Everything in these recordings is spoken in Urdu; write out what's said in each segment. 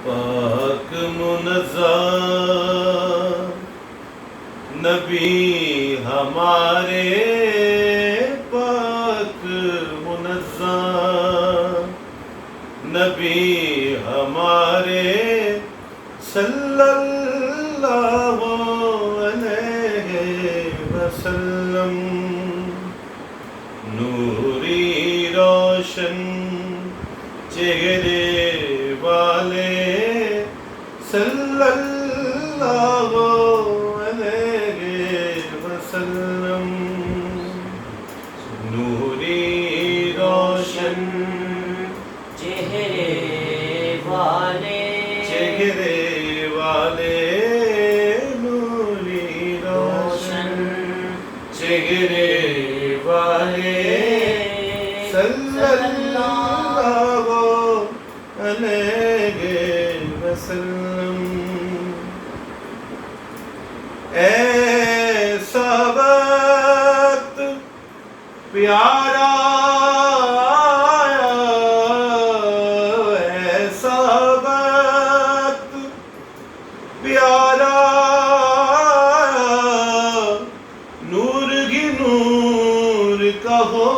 پاک منزہ نبی ہمارے، پاک منزہ نبی ہمارے، صلی اللہ علیہ وسلم، نوری روشن چہرے والے، صلی اللہ علیہ وسلم، نوری روشن چہرے والے، چہرے والے، نوری روشن چہرے والے، صلی اللہ علیہ وسلم، ایسا وقت پیارا آیا، ایسا وقت پیارا آیا، نور ہی نور کا ہو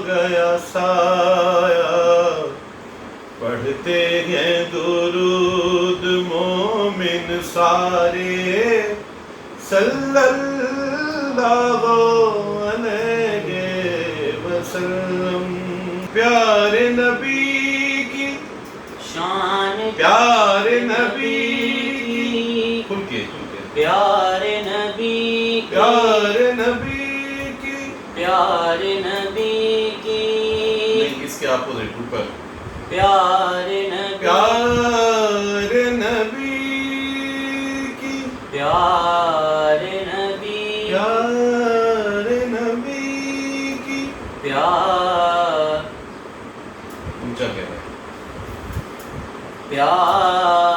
گیا سایہ، پڑھتے ہیں درود مومن سارے، صلی اللہ علیہ وسلم، پیارے نبی کی شان پیارے نبی کی، کھل کے پیارے نبی کی، پیارے نبی کی، پیارے نبی کی، نہیں اس کے اپوزٹ اوپر، پیارے نبی، پیارے نبی کی، پیارے نبی، پیارے نبی کی، پیار اونچا کہہ رہا ہے، پیار